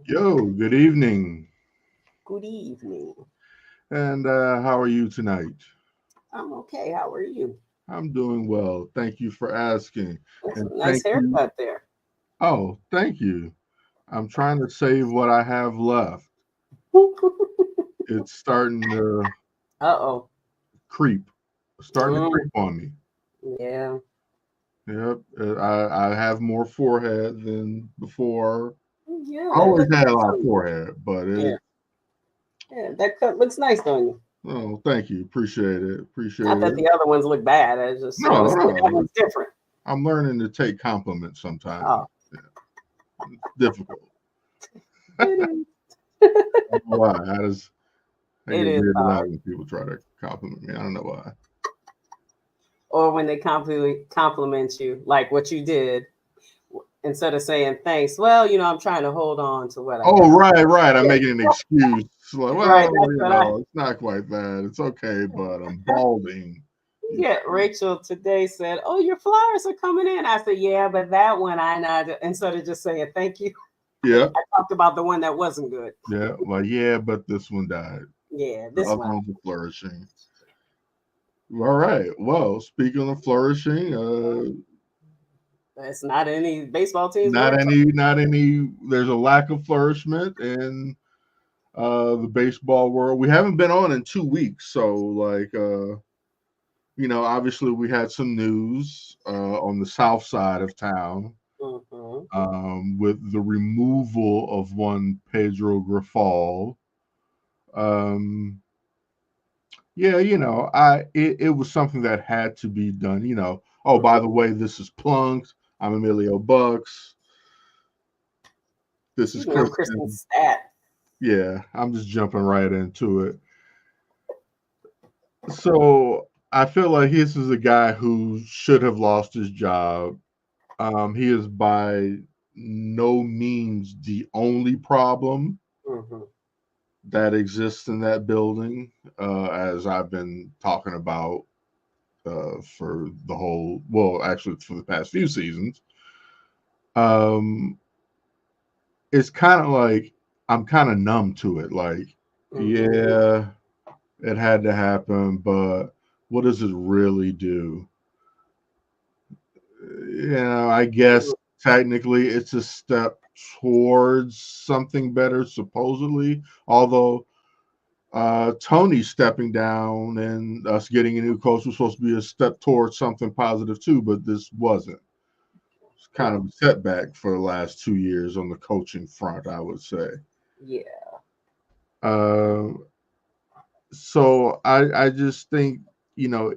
Yo, good evening. Good evening. And how are you tonight? I'm okay. How are you? I'm doing well. Thank you for asking. That's And a nice thank you. haircut there. Oh, thank you. I'm trying to save what I have left. It's starting to Uh-oh. creep, starting to Mm, creep on me. yeah. Yep. I have more forehead than before. Yeah, I that always looks had a nice lot of on you. forehead, but Yeah. it, Yeah, that cut looks nice on you. oh, thank you. Appreciate it. Not Appreciate that it. the other ones look bad. I just, No, that no. one's different. I'm learning to take compliments sometimes. Oh, Yeah, it's difficult. it Why? How does I it get is weirded out hard. when people try to compliment me? I don't know why. Or when they compliment you, like what you did, instead of saying thanks, well, I'm trying to hold on to what I Oh, got. right, right. I'm Yeah, making an excuse. It's like, right. well, That's what I it's not quite that. It's okay, but I'm balding. You Yeah, Rachel today said, "Oh, your flowers are coming in." I said, "Yeah, but that one I not." Instead of just saying thank you, Yeah, I talked about the one that wasn't good. yeah. Like, yeah, but this one died. Yeah, The this other one. ones are flourishing. All right. Well, speaking of flourishing, It's not any baseball teams we're talking. not any. There's a lack of flourishment in the baseball world. We haven't been on in 2 weeks, so like obviously we had some news on the south side of town Mm-hmm. with the removal of one Pedro Grifal. Um, yeah, it was something that had to be done. Oh, by Mm-hmm. the way, this is Plunked. I'm Emilio Bucks. This is I'm Kristen Kristen. Stat. Yeah, I'm just jumping right into it. So I feel like this is a guy who should have lost his job. He is by no means the only problem Mm-hmm. that exists in that building, as I've been talking about for the whole, well, actually, for the past few seasons. Um, it's kind of like I'm kind of numb to it. Like, Mm-hmm. yeah, it had to happen, but what does it really do? I guess technically it's a step towards something better, supposedly. Although Tony stepping down and us getting a new coach was supposed to be a step towards something positive too, but this wasn't. It's kind No. of a setback for the last 2 years on the coaching front, I would say. Yeah. Uh, so I just think you know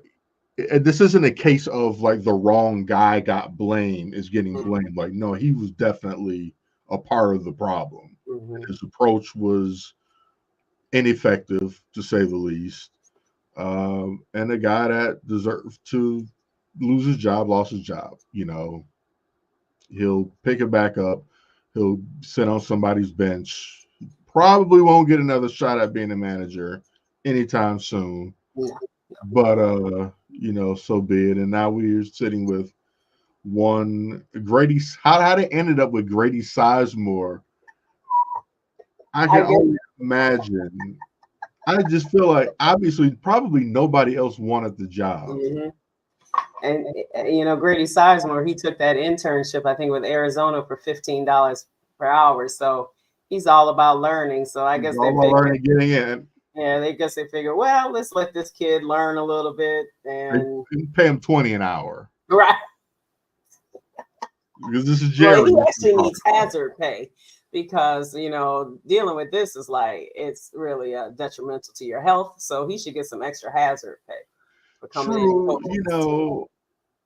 this isn't a case of like the wrong guy got blamed is getting blamed. Like, no, he was definitely a part of the problem. Mm-hmm. His approach was ineffective, to say the least. And a guy that deserved to lose his job lost his job. He'll pick it back up. He'll sit on somebody's bench. Probably won't get another shot at being a manager anytime soon. No. But so be it. And now we're sitting with one Grady. How they ended up with Grady Sizemore, I I can guess. only imagine. I just feel like obviously probably nobody else wanted the job. Mm-hmm. And Grady Sizemore, he took that internship, I think, with Arizona for $15 per hour. So he's all about learning. So I guess All they about figured, learning, getting in. yeah, they guess they figured, well, let's let this kid learn a little bit. And They pay him 20 an hour right, because this is well, Jerry. he We're actually talking needs about. hazard pay because dealing with this is like it's really detrimental to your health. So he should get some extra hazard pay for coming in and True, coaching this team.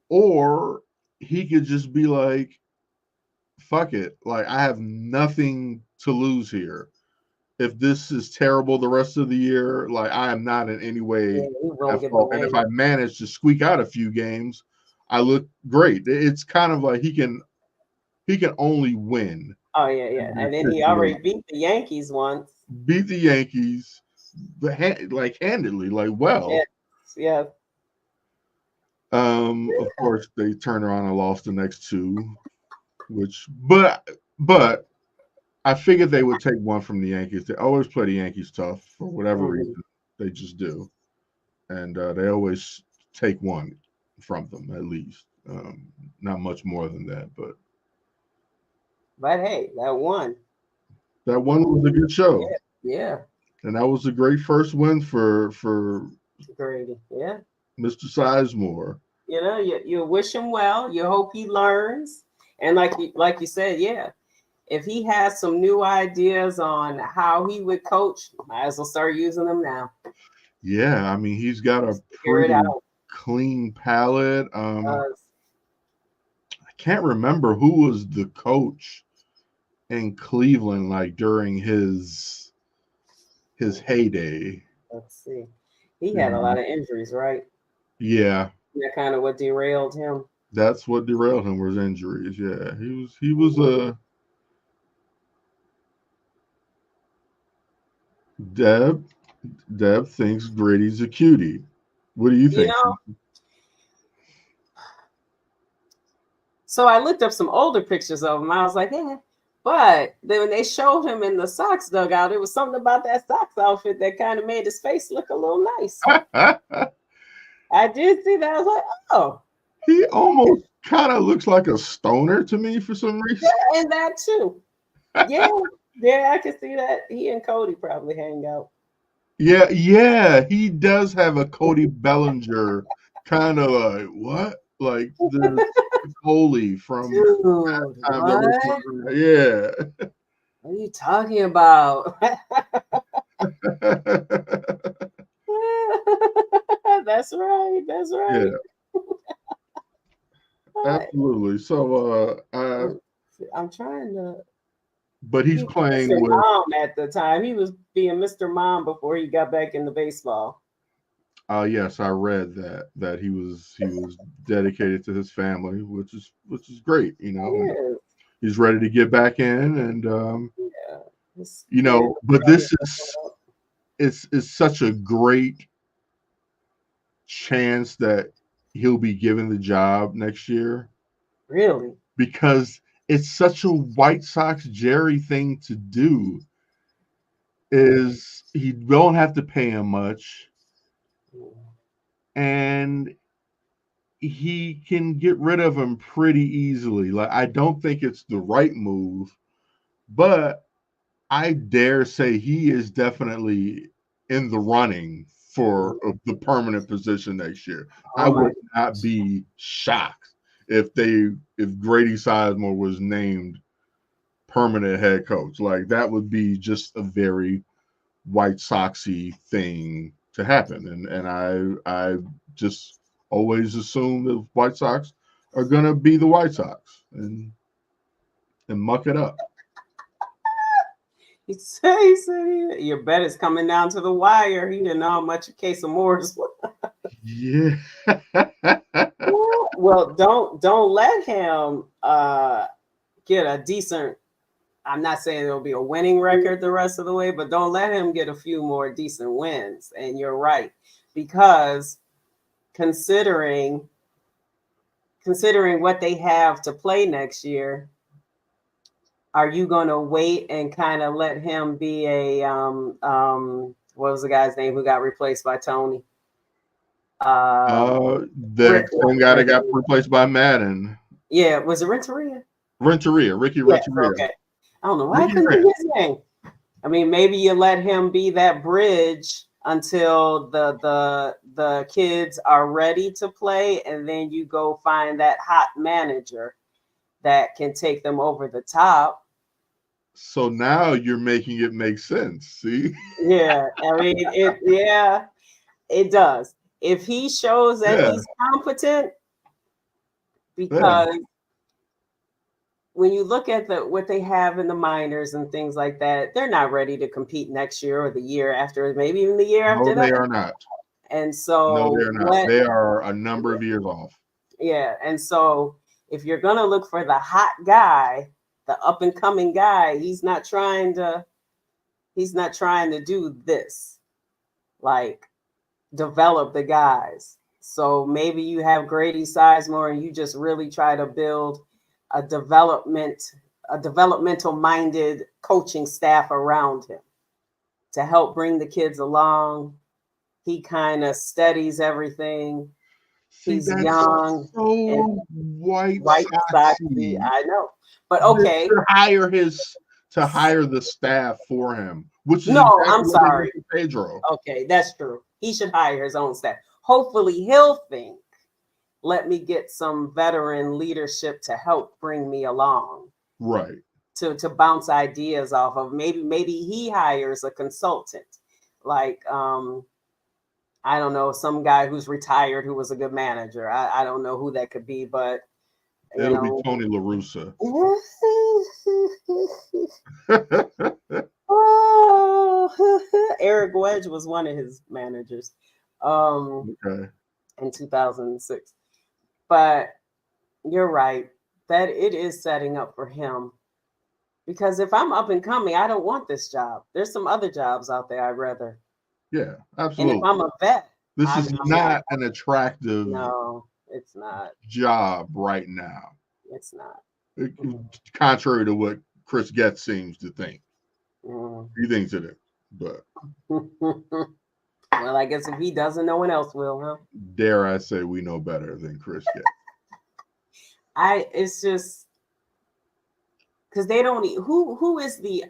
or he could just be like, fuck it. Like, I have nothing to lose here. If this is terrible the rest of the year, like, I am not in any Yeah, way he won't at get fault. And if blamed. I manage to squeak out a few games, I look great. It's kind of like he can only win Oh yeah, yeah. in And this then he already situation. beat the Yankees once. Beat the Yankees, but like handedly, like well. Yes, yeah. Of course, they turned around and lost the next two, which, but I figured they would take one from the Yankees. They always play the Yankees tough for whatever Mhm. reason. They just do, and they always take one from them at least. Not much more than that, but But hey, that one. that one was a good show, Yeah, yeah, and that was a great first win for Grady. Yeah. Mr. Sizemore. You know, you wish him well. You hope he learns. And like you said, yeah, if he has some new ideas on how he would coach, might as well start using them now. Yeah, I mean he's got a Figure it pretty out. clean palette. Uh, I can't remember who was the coach in Cleveland like during his heyday. let's see. He You had a lot know, of injuries, right? yeah, That kind of what derailed him. that's what derailed him was injuries. Yeah, he was a Deb. Deb thinks Grady's a cutie. What do you You think? know, so I looked up some older pictures of him. I was like, yeah. But then when they showed him in the Sox dugout, it was something about that Sox outfit that kind of made his face look a little nice. I did see that. I was like, oh, He almost kind of looks like a stoner to me for some reason. yeah, and that too. Yeah, yeah, I can see that. He and Cody probably hang out. Yeah, yeah, he does have a Cody Bellinger kind of like what? Like the Coley from Dude, time that was what? yeah. What are you talking about? That's right. That's right. Yeah, absolutely. So I'm trying to. but he's He was playing Mr. with Mom at the time. He was being Mr. Mom before he got back into baseball. yes, I read that he was dedicated to his family, which is great, It and is. he's ready to get back in and Yeah. His kids but are this is it's such a great chance that he'll be given the job next year really. because it's such a White Sox Jerry thing to do is he don't have to pay him much and he can get rid of him pretty easily. Like I don't think it's the right move, but I dare say he is definitely in the running for the permanent position next year. I Oh my would not be shocked if Grady Sizemore was named permanent head coach. Like that would be just a very White Soxy thing to happen. And I just always assume the White Sox are gonna be the White Sox and muck it up. he said, your bet is coming down to the wire. He didn't know how much a case of Moore's was. Yeah. Well, don't let him get a decent. I'm not saying it'll be a winning record the rest of the way, but don't let him get a few more decent wins. And you're right, because considering what they have to play next year, are you going to wait and kind of let him be a what was the guy's name who got replaced by Tony? The same guy that got replaced by Madden. Yeah, was it Renteria? Renteria, Ricky Yes, Renteria. okay. I don't know why I Ricky couldn't Rent. think his name. I mean, maybe you let him be that bridge until the kids are ready to play, and then you go find that hot manager that can take them over the top. So now you're making it make sense. See? Yeah, I mean it. Yeah, it does. If he shows that Yeah. he's competent, Yeah. because when you look at what they have in the minors and things like that, they're not ready to compete next year or the year after, maybe even the year No, after they that. are not. And No, so they are not. They are a number of years off. yeah, and so if you're gonna look for the hot guy, the up and coming guy, he's not trying to do this, like develop the guys. So maybe you have Grady Sizemore and you just really try to build a development a developmental minded coaching staff around him to help bring the kids along. He kind of studies everything. See, He's that's young and so White White Soxy. Soxy. I know, but okay. To hire the staff for him, which is No, I'm exactly what they did sorry. to Pedro. Okay, that's true. He should hire his own staff. Hopefully, he'll think, let me get some veteran leadership to help bring me along. Right. To bounce ideas off of. Maybe he hires a consultant, like I don't know, some guy who's retired who was a good manager. I don't know who that could be, but you It'll be know. Tony La Russa. Oh, Eric Wedge was one of his managers Okay. in 2006. But you're right that it is setting up for him. Because if I'm up and coming, I don't want this job. There's some other jobs out there I'd rather. Yeah, And if absolutely. I'm a vet, This I'm is not. not an attractive No, it's not. job right now, It's not. contrary to what Chris Getz seems to think. Mm. He thinks it is, but Well, I guess if he doesn't, no one else will, huh? dare I say we know better than Chris Getz. It's just because they don't. Who is the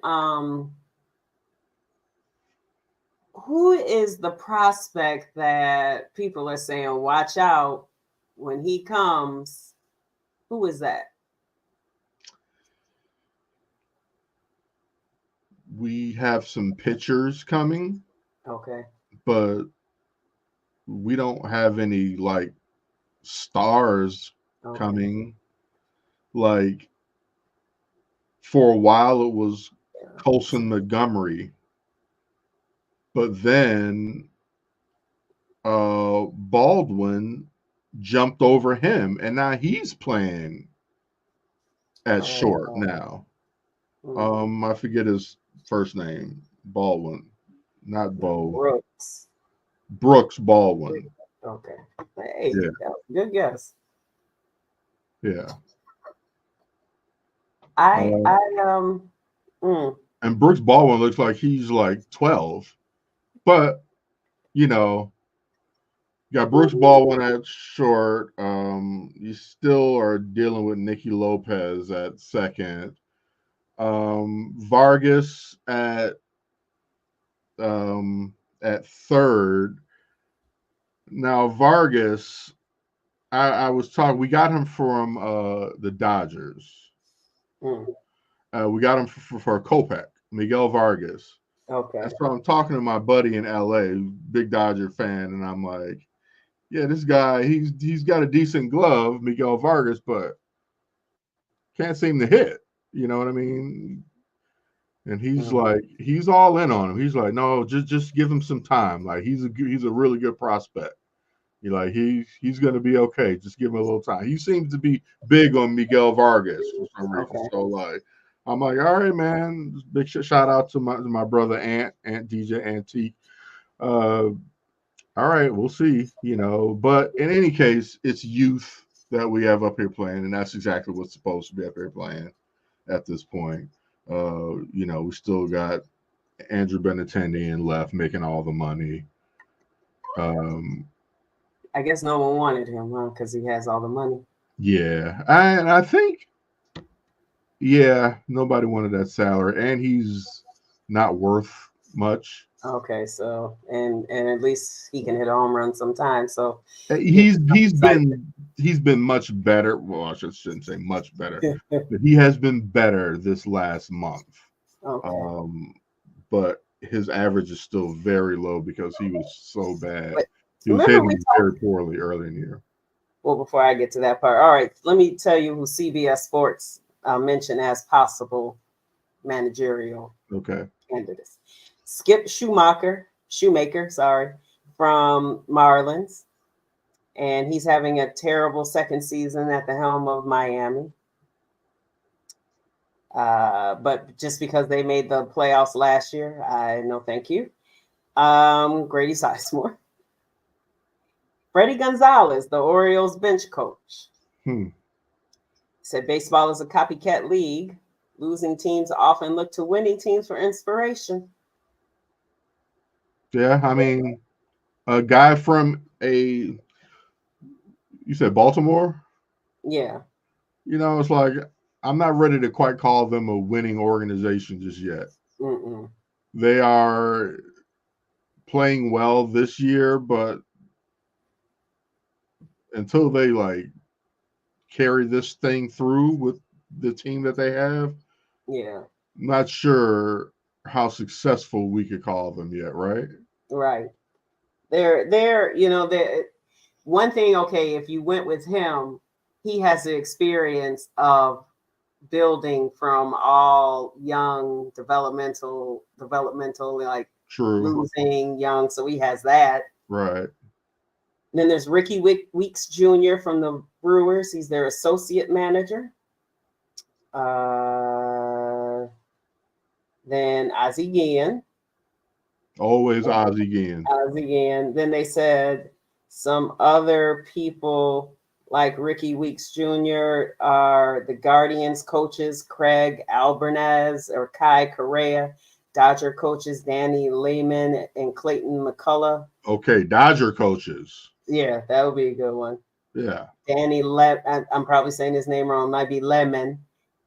who is the prospect that people are saying watch out when he comes? Who is that? We have some pitchers coming, Okay. but we don't have any like stars coming. Like for a while it was Colson Montgomery, but then Baldwin jumped over him, and now he's playing at short now. I forget his first name. Baldwin, not Bo. Brooks Baldwin. Okay. Hey, yeah. Good guess. Yeah. And Brooks Baldwin looks like he's like 12, but you know, you got Brooks Baldwin at short. You still are dealing with Nicky Lopez at second. Vargas at third. Now Vargas, I was talking. We got him from the Dodgers. We got him for Kopech, Miguel Vargas. Okay. And so I'm talking to my buddy in LA, big Dodger fan, and I'm like, yeah, this guy, he's got a decent glove, Miguel Vargas, but can't seem to hit. You know what I mean? And he's like, he's all in on him. He's like, no, just give him some time. Like he's a really good prospect. You like he's gonna be okay. Just give him a little time. He seems to be big on Miguel Vargas for some reason. Okay. So like, I'm like, all right, man. Big shout out to my brother Ant DJ Antique. All right, we'll see. You know, but in any case, it's youth that we have up here playing, and that's exactly what's supposed to be up here playing at this point. You know, we still got Andrew Benintendi left making all the money. I guess no one wanted him, huh? Because he has all the money. Yeah, I think, yeah, nobody wanted that salary, and he's not worth much. Okay, so and at least he can hit a home run sometimes. So he's been much better. Well, I shouldn't say much better, but he has been better this last month. Okay. But his average is still very low because he was so bad. He was hitting very poorly early in the year. Well, before I get to that part, all right, let me tell you who CBS Sports mentioned as possible managerial candidates. Skip Shoemaker, from Marlins. And he's having a terrible second season at the helm of Miami. But just because they made the playoffs last year, no thank you. Grady Sizemore. Freddie Gonzalez, the Orioles bench coach. Said baseball is a copycat league. Losing teams often look to winning teams for inspiration. Yeah, I mean, a guy from a you said Baltimore. Yeah. It's like I'm not ready to quite call them a winning organization just yet. Mm-mm. They are playing well this year, but until they like carry this thing through with the team that they have, Yeah. I'm not sure how successful we could call them yet, right? Right. They're one thing, okay, if you went with him, he has the experience of building from all young, developmental, like True. losing young. So he has that. Right. And then there's Ricky Weeks Jr. from the Brewers. He's their associate manager. Uh, then Ozzie Guillen. Always Ozzie again. Then they said some other people like Ricky Weeks Jr. are the Guardians coaches, Craig Albernaz or Kai Correa, Dodger coaches Danny Lehman and Clayton McCullough. Okay, Dodger coaches. Yeah, that would be a good one. Yeah. I'm probably saying his name wrong. It might be Lemon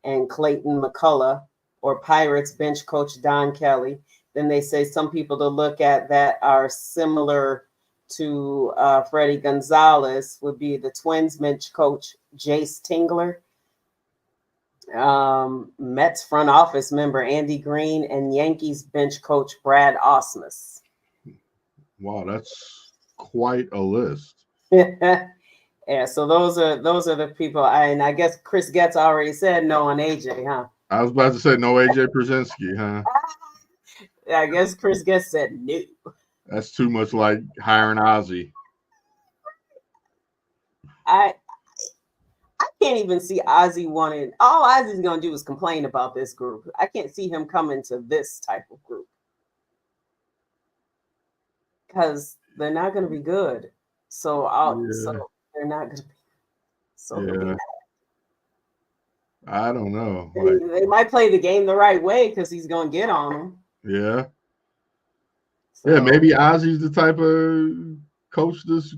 and Clayton McCullough, or Pirates bench coach Don Kelly. Then they say some people to look at that are similar to Freddie Gonzalez would be the Twins bench coach Jace Tingler, Mets front office member Andy Green, and Yankees bench coach Brad Osmus. Wow, that's quite a list. Yeah, so those are the people. And I guess Chris Getz already said no on AJ, huh? I was about to say no AJ Przinsky, huh? I guess Chris Getz said no. That's too much like hiring Ozzie. I can't even see Ozzie wanting. All Ozzie's gonna do is complain about this group. I can't see him coming to this type of group because they're not gonna be good. So they're not gonna be. So they'll be Yeah. mad. I don't know. They might play the game the right way because he's gonna get on them. Yeah. So, Yeah, maybe Ozzie's the type of coach this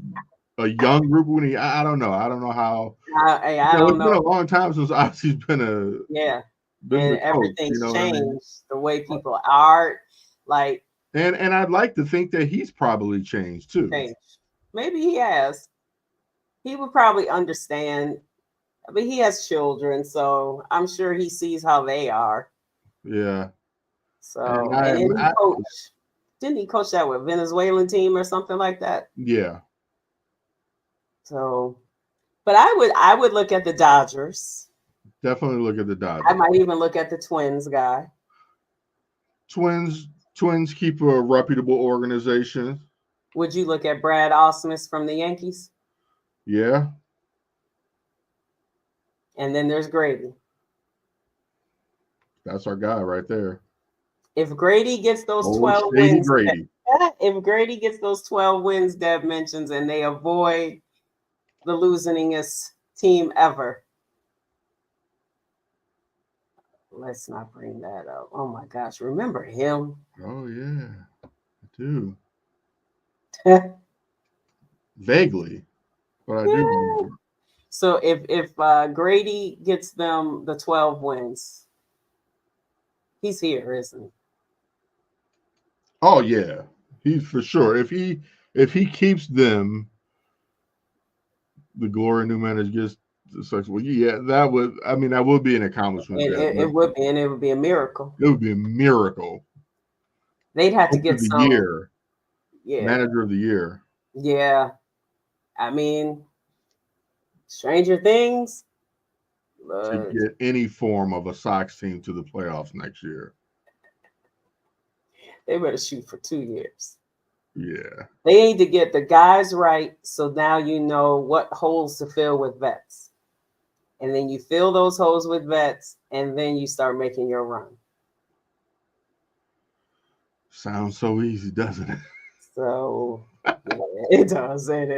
a young group when I don't know. I don't know how I don't it's been know. a long time since Ozzie's been And the coach, everything's what I changed. mean? The way people are, like, And I'd like to think that he's probably changed too. changed. Maybe he has. He would probably understand. I mean, he has children, so I'm sure he sees how they are. Yeah. So, and then didn't he coach that with Venezuelan team or something like that? Yeah. So, but I would look at the Dodgers. Definitely look at the Dodgers. I might even look at the Twins guy. Twins keep a reputable organization. Would you look at Brad Osmus from the Yankees? Yeah. And then there's Grady. That's our guy right there. If Grady gets those 12 wins, Grady. If Grady gets those 12 wins Deb mentions and they avoid the losingest team ever. Let's not bring that up. Oh my gosh, remember him? Oh yeah, I do. Vaguely, but I do remember. So if Grady gets them the 12 wins, he's here, isn't he? Oh yeah, he's for sure. If he keeps them, the Glory New Managers gets successful. Yeah, that would be an accomplishment. It would be, and it would be a miracle. It would be a miracle. They'd have to get the some year. Yeah. Manager of the year. Yeah. I mean, stranger things. To get any form of a Sox team to the playoffs next year. They better shoot for 2 years. Yeah. They need to get the guys right, so now you know what holes to fill with vets. And then you fill those holes with vets, and then you start making your run. Sounds so easy, doesn't it? So yeah, it does, and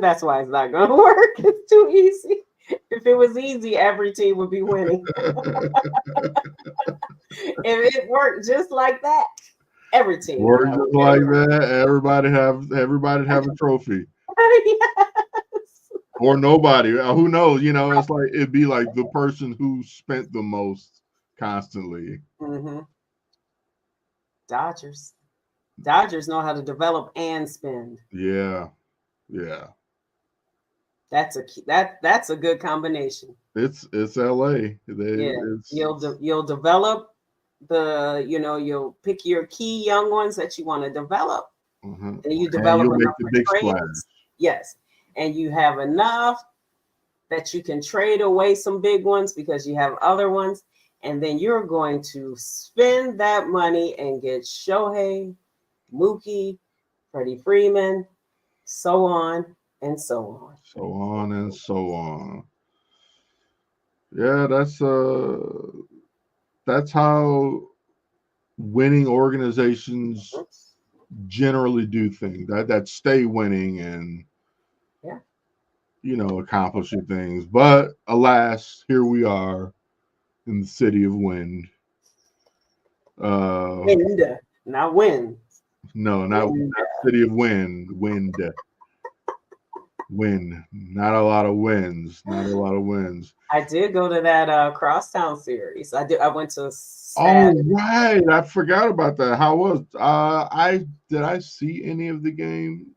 that's why it's not going to work. It's too easy. If it was easy, every team would be winning. If it worked just like that, every team would Words have just like that. Everybody have a trophy. yes. Or nobody. Who knows? It's like it'd be like the person who spent the most constantly. Mm-hmm. Dodgers. Dodgers know how to develop and spend. Yeah. Yeah. That's a good combination. It's LA. Yeah, It's you'll develop you'll pick your key young ones that you want to develop, mhm. and you And develop you'll make enough the for big splash. trades. Yes, and you have enough that you can trade away some big ones because you have other ones, and then you're going to spend that money and get Shohei, Mookie, Freddie Freeman, so on and so on. So on and so on. Yeah, that's how winning organizations generally do things. That stay winning and Yeah. accomplishing things. But alas, here we are in the city of wind. Wind, not win. No, not Wind. city of wind. Wind. Not a lot of wins. Not a lot of wins. I did go to that Crosstown series. I went to Oh Saturday. right, I forgot about that. How was I did I see any of the game?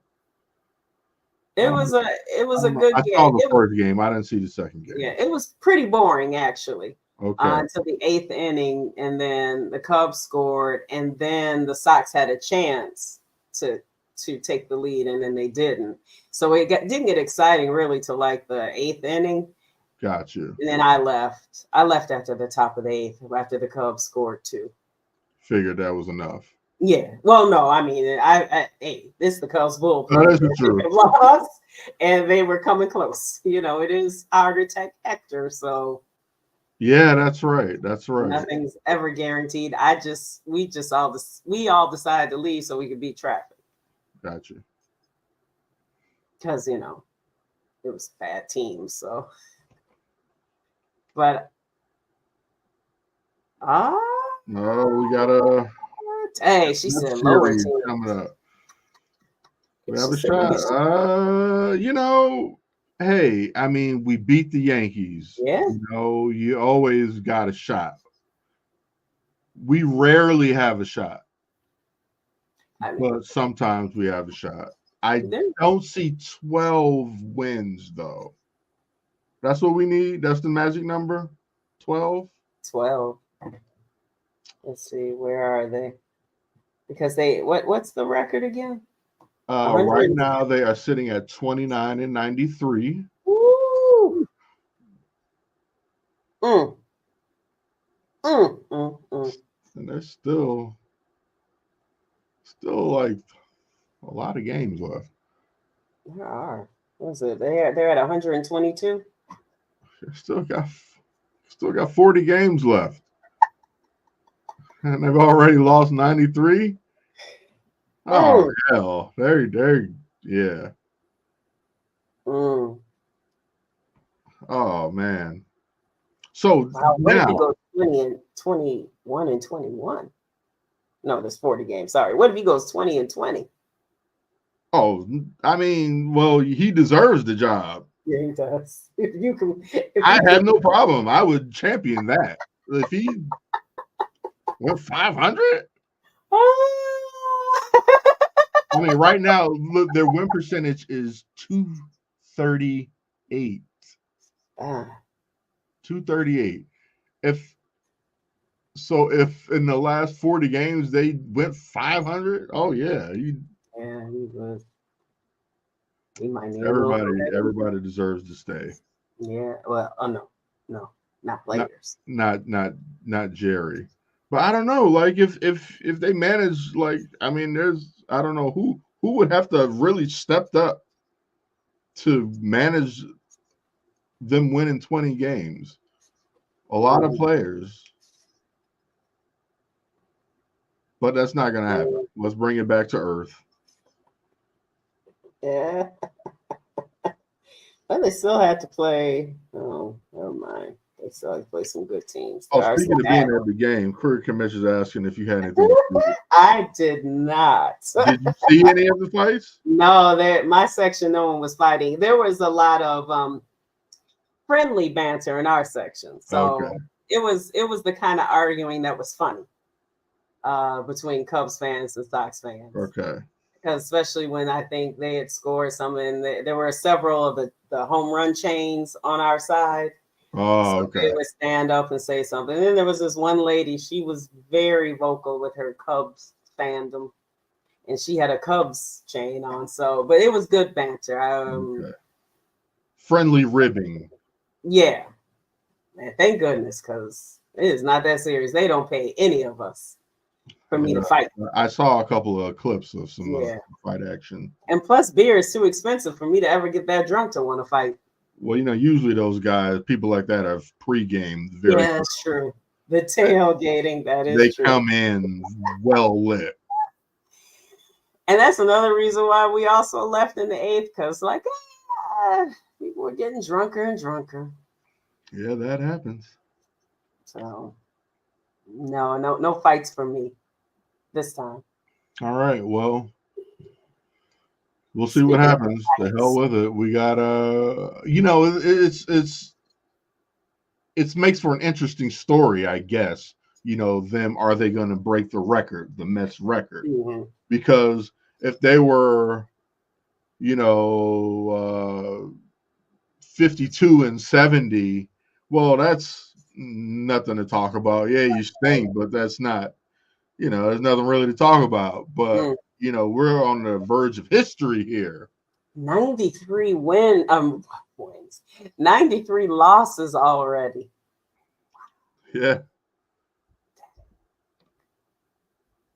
I It don't, was a it I was a don't know. good I saw game. the first game. I didn't see the second Yeah, game. it was pretty boring actually. Okay, Until the eighth inning, and then the Cubs scored, and then the Sox had a chance to take the lead, and then they didn't. So didn't get exciting really till like the eighth inning, got you. and then I left. I left after the top of the eighth, after the Cubs scored too. Figured that was enough. Yeah. Well, no, I mean, hey, this is the Cubs bullpen. That is the truth. They lost, and they were coming close. It is hard to take Hector, so Yeah, that's right. That's right. nothing's ever guaranteed. We all decided to leave so we could beat traffic Got you. because it was bad teams. So, but ah, No, we got a hey, she said lower series team. coming up. We have She a said, shot. Hey, I mean, we beat the Yankees. yeah. You always got a shot. We rarely have a shot, I mean, but sometimes we have a shot. I then don't see 12 wins though. That's what we need. That's the magic number. 12. 12. Let's see, where are they? Because what's the record again? Right 100. now they are sitting at 29 and 93. Woo! Mm, mm. And there's still like a lot of games left. There are. What is it? They're at 122. Still got 40 games left. And they've already lost 93. Oh hell. Yeah. Mm. Oh man. So Wow, what if now he goes 20 and 21 and 21? No, there's 40 games. Sorry. What if he goes 20 and 20? oh, I mean, well, he deserves the job. Yeah, he does. I have no problem. I would champion that. If he went 500, I mean, right now, look, their win percentage is 238. 238. If in the last 40 games they went 500, oh yeah, yeah, he was. He might need a little. everybody deserves to stay. Yeah. Well, oh no, not Not players. not Jerry. But I don't know, like if they manage, like, I mean, I don't know who would have to have really stepped up to manage them winning 20 games. A lot of players. But that's not going to happen. Let's bring it back to earth. Yeah. But they still had to play. Oh, never mind. They still had to play some good teams. Oh, There are speaking some of bad being at ones. the game, Career Commission's asking if you had anything to see. I did not. Did you see any of the fights? No, there. My section, no one was fighting. There was a lot of friendly banter in our section, Okay. so it was the kind of arguing that was funny between Cubs fans and Sox fans. Okay. Because especially when I think they had scored something, there were several of the home run chains on our side. Oh, So okay. they would stand up and say something. And then there was this one lady, she was very vocal with her Cubs fandom, and she had a Cubs chain on. So, but it was good banter. Okay. Friendly ribbing. Yeah, man, thank goodness, because it is not that serious. They don't pay any of us for me to Yeah. fight. I saw a couple of clips of some Yeah. fight action. And plus, beer is too expensive for me to ever get that drunk to want to fight. Well, usually those guys, people like that, have pre-gamed very. Yeah, that's true. The tailgating, that They is true. come in well lit. And that's another reason why we also left in the eighth, because like people were getting drunker and drunker. Yeah, that happens. So no fights for me this time. All right. Well, we'll see what happens. The hell with it. We got it makes for an interesting story, I guess. Them, are they going to break the record, the Mets record? Mm-hmm. Because if they were, 52 and 70, well, that's nothing to talk about. Yeah, you stink, but that's not, there's nothing really to talk about. But we're on the verge of history here. 93 wins, 93 losses already. Yeah.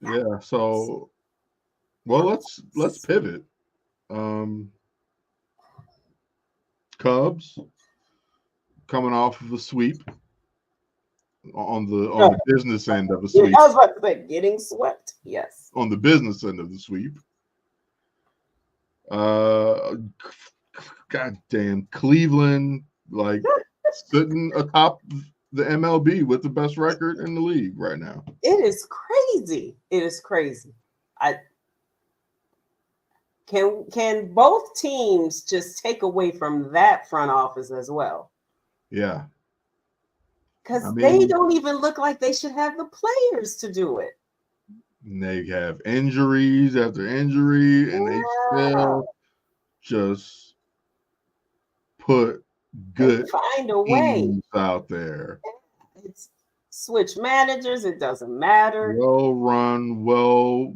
Yeah. So, well, let's pivot. Cubs coming off of a sweep on the business end of a sweep. I was about to say getting swept. Yes. On the business end of the sweep. Goddamn Cleveland, like sitting atop the MLB with the best record in the league right now. It is crazy. It is crazy. Can both teams just take away from that front office as well? Yeah. Because they don't even look like they should have the players to do it. They have injuries after injury, and they still just put good find a way out there. It's switch managers, it doesn't matter. Well run, well,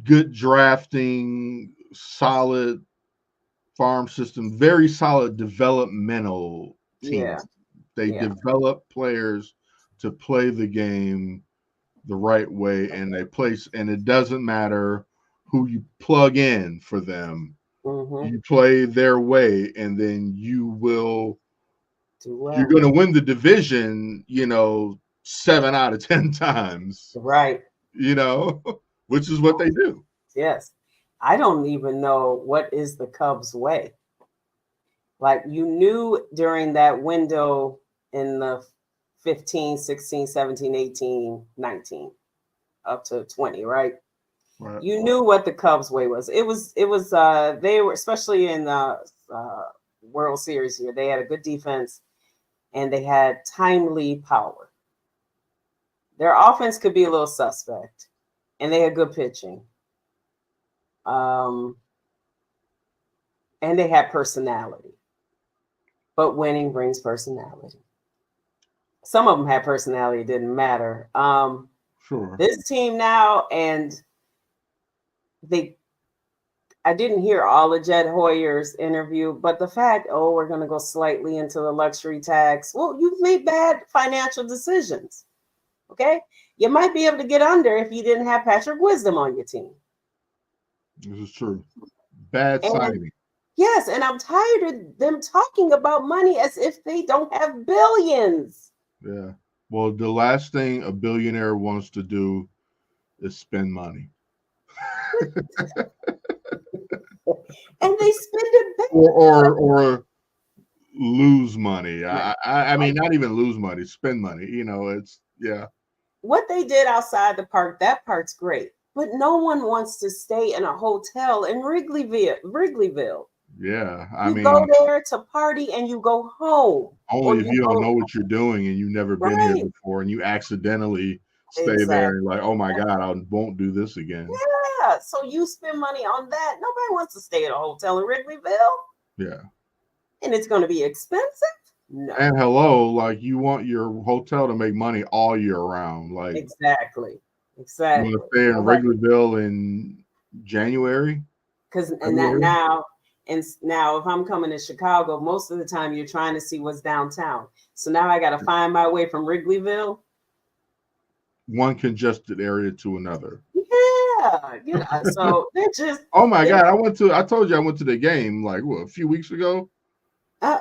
good drafting, solid farm system, very solid developmental team. Yeah. They develop players to play the game the right way, and it doesn't matter who you plug in for them. Mm-hmm. You play their way, and then you will do well. You're going to win the division, 7 out of 10 times. Right. Which is what they do. Yes. I don't even know what is the Cubs' way. Like, you knew during that window in the 15, 16, 17, 18, 19, up to 20, right? Right. You knew what the Cubs' way was. It was they were, especially in the World Series here, they had a good defense and they had timely power. Their offense could be a little suspect, and they had good pitching. And they had personality. But winning brings personality. Some of them had personality, it didn't matter. Sure. This team now, and I didn't hear all of Jed Hoyer's interview, but the fact, we're going to go slightly into the luxury tax. Well, you've made bad financial decisions. Okay? You might be able to get under if you didn't have Patrick Wisdom on your team. This is true. Bad signing. Yes, and I'm tired of them talking about money as if they don't have billions. Yeah. Well, the last thing a billionaire wants to do is spend money. and they spend it back. or lose money. Right. I Like mean, not even lose money, spend money. You know, it's yeah, what they did outside the park, that part's great. But no one wants to stay in a hotel in Wrigleyville. yeah. I You go mean, there to party and you go home. Or only if you you don't go know what you're doing and you've never been here right. before, and you accidentally stay there Exactly. and like, oh my god, I won't do this again. Yeah. So you spend money on that. Nobody wants to stay at a hotel in Wrigleyville. Yeah. And it's going to be expensive. No. And hello, like you want your hotel to make money all year round. Like Exactly. you want Exactly. to stay in Nobody Wrigleyville in January, because and that February. now if I'm coming to Chicago, most of the time you're trying to see what's downtown. So now I got to find my way from Wrigleyville. One congested area to another. Yeah, so they're just Oh my they're god, I told you I went to the game like what, a few weeks ago. uh,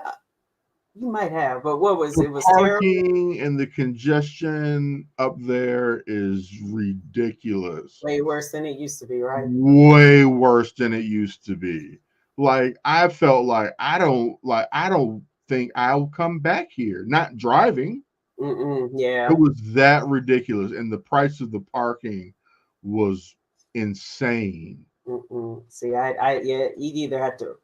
you might have, but what was The it was terrible, parking and the congestion up there is ridiculous. way worse than it used to be, right? Way worse than it used to be. Like I felt like I don't think I'll come back here. Not driving. It Yeah. was that ridiculous, and the price of the parking was insane. See, yeah, you'd either have to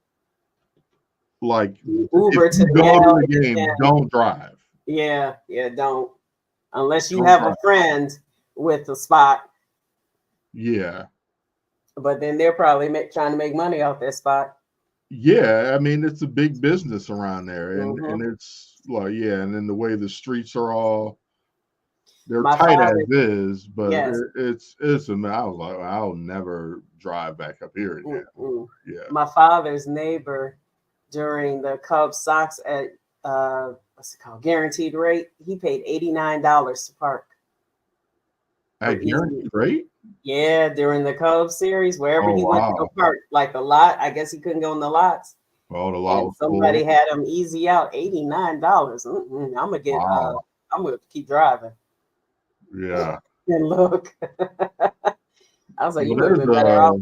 Like if Uber to you the go L, to the game, don't drive. yeah, don't unless you Don't have a drive. friend with a spot. Yeah. But then they're probably trying to make money off that spot. Yeah, I mean it's a big business around there, and hmm it's like yeah, and then the way the streets are all they're My tight as father, is, but yes, it's a I was like I'll never drive back up here again. mm-mm. Yeah, My father's neighbor during the Cubs Sox at what's it called, guaranteed rate. He paid $89 to park for at easy. guaranteed rate. Yeah, during the Cubs series, wherever Oh he went to go wow, park, like the lot. I guess he couldn't go in the lots. well the lot And was full. somebody had him easy out $89. I'm gonna get Wow, I'm gonna keep driving yeah. and look. I was like, Well, you would have been better off.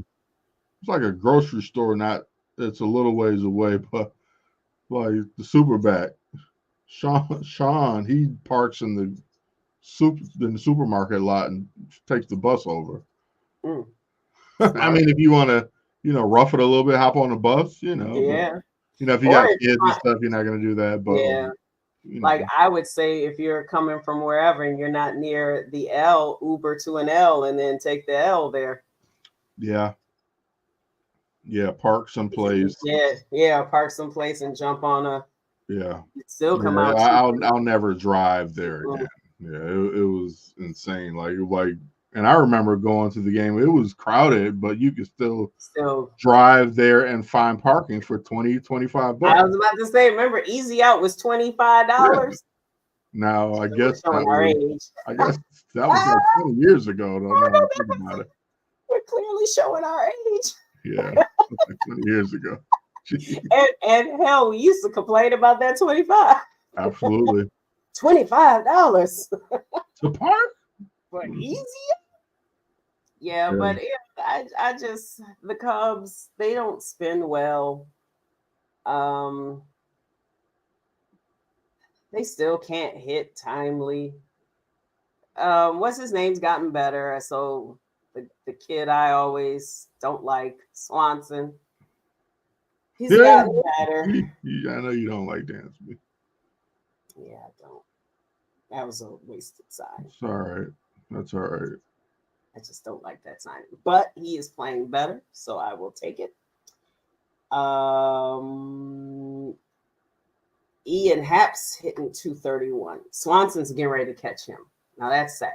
it's like a grocery store, not it's a little ways away, but like the Superback. Sean, he parks in the supermarket lot and takes the bus over. Mm, I smart. mean, if you want to, rough it a little bit, hop on a bus, but Yeah. if you Or got if kids and stuff, you're not going to do that. But yeah. Like I would say if you're coming from wherever and you're not near the L, Uber to an L and then take the L there. yeah, yeah, park someplace. Yeah, park someplace and jump on a Yeah, still come yeah. out cheaper. I'll never drive there Mm, again. Yeah, it was insane. And I remember going to the game. It was crowded, but you could still Still drive there and find parking for 20, 25 I bucks. was about to say, remember Easy Out was Yeah. $25? Now We're showing our age. I guess that was Ah, like 20 years ago. Though, oh, now no, I think about it. we're clearly showing our age. Yeah, like 20 years ago. Gee, And hell, we used to complain about that 25. absolutely. $25 To park? for Easy. Yeah, Yeah. but I just the Cubs, they don't spin well. Um, they still can't hit timely. What's his name's gotten better. So the kid I always don't like, Swanson, he's Yeah. gotten better. I know you don't like Dansby. Yeah, I don't. That was a wasted sign. It's all right. That's all right. I just don't like that sign. But he is playing better, so I will take it. Ian Happ's hitting 231. Swanson's getting ready to catch him. Now that's sad.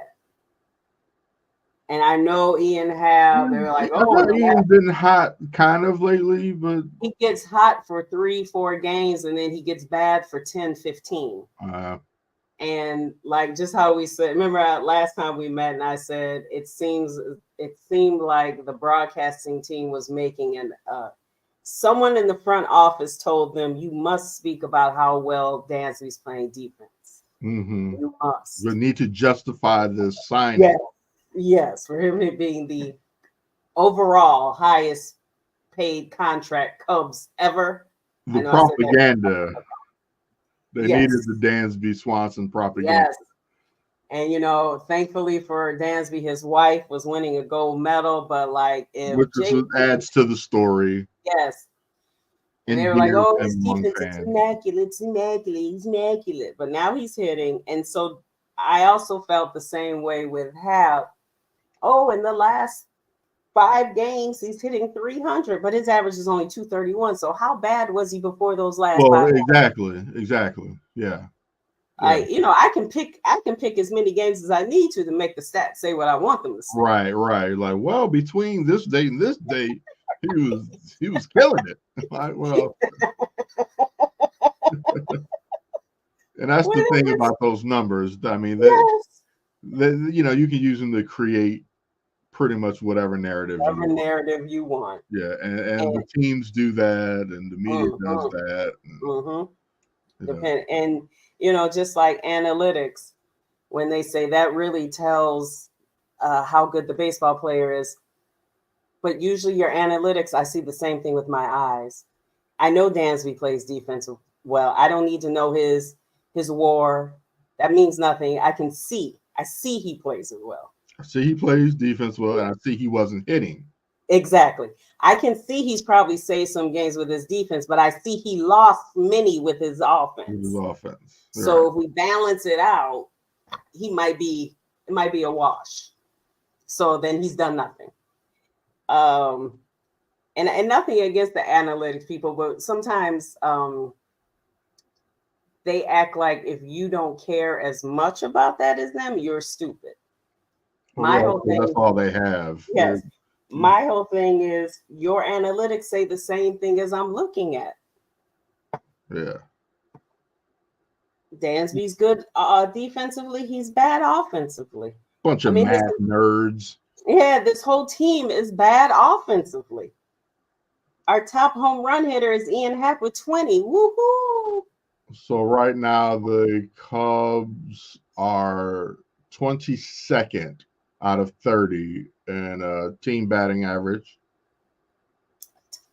And I know Ian Happ, they were like, I oh, thought no, Ian's been hot kind of lately, but he gets hot for 3-4 games and then he gets bad for 10-15. And like just how we said, remember last time we met and I said it seemed like the broadcasting team was making someone in the front office told them you must speak about how well Dansby's playing defense. You must. You need to justify this signing. Yes, for him being the overall highest paid contract Cubs ever. The I know I said that. propaganda. They Yes. needed the Dansby Swanson propaganda. Yes. And thankfully for Dansby, his wife was winning a gold medal. But like, if Which adds to the story. Yes. And they were like, Endeared "Oh, his among defense is fans. immaculate." But now he's hitting, and so I also felt the same way with Hap. Oh, in the last 5 games, he's hitting 300, but his average is only 231. So how bad was he before those last Well, 5 exactly. Yeah. I can pick as many games as I need to make the stats say what I want them to say. Right. Like, well, between this date and this date, he was killing it. Like, well, and that's the thing about those numbers. I mean, you can use them to create pretty much whatever narrative you want. Yeah, and the teams do that, and the media does that. And just like analytics, when they say that really tells how good the baseball player is. But usually your analytics, I see the same thing with my eyes. I know Dansby plays defense well. I don't need to know his WAR. That means nothing. I can see. I see he plays it well. I see he plays defense well, and I see he wasn't hitting. Exactly. I can see he's probably saved some games with his defense, but I see he lost many with his offense. So if we balance it out, it might be a wash. So then he's done nothing. And nothing against the analytics people, but sometimes they act like if you don't care as much about that as them, you're stupid. Whole thing, that's all they have. Yes. My whole thing is your analytics say the same thing as I'm looking at. Yeah. Dansby's good defensively. He's bad offensively. Bunch of math nerds. Yeah, this whole team is bad offensively. Our top home run hitter is Ian Happ with 20. Woohoo! So right now the Cubs are 22nd out of 30 in team batting average.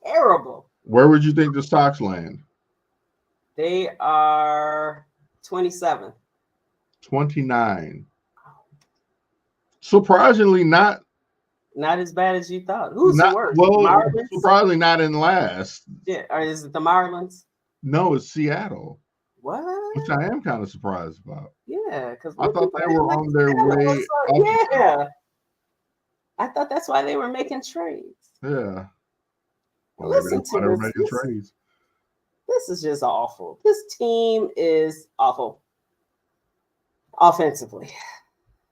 Terrible. Where would you think the Sox land? They are 27. 29. Surprisingly not as bad as you thought. Who's the worst? Well, surprisingly not in last. Yeah, or is it the Marlins? No, it's Seattle. What? Which I am kind of surprised about. Yeah, because I thought they were on their way. Yeah. I thought that's why they were making trades. Yeah. Well, listen to this. Trades. This is just awful. This team is awful. Offensively.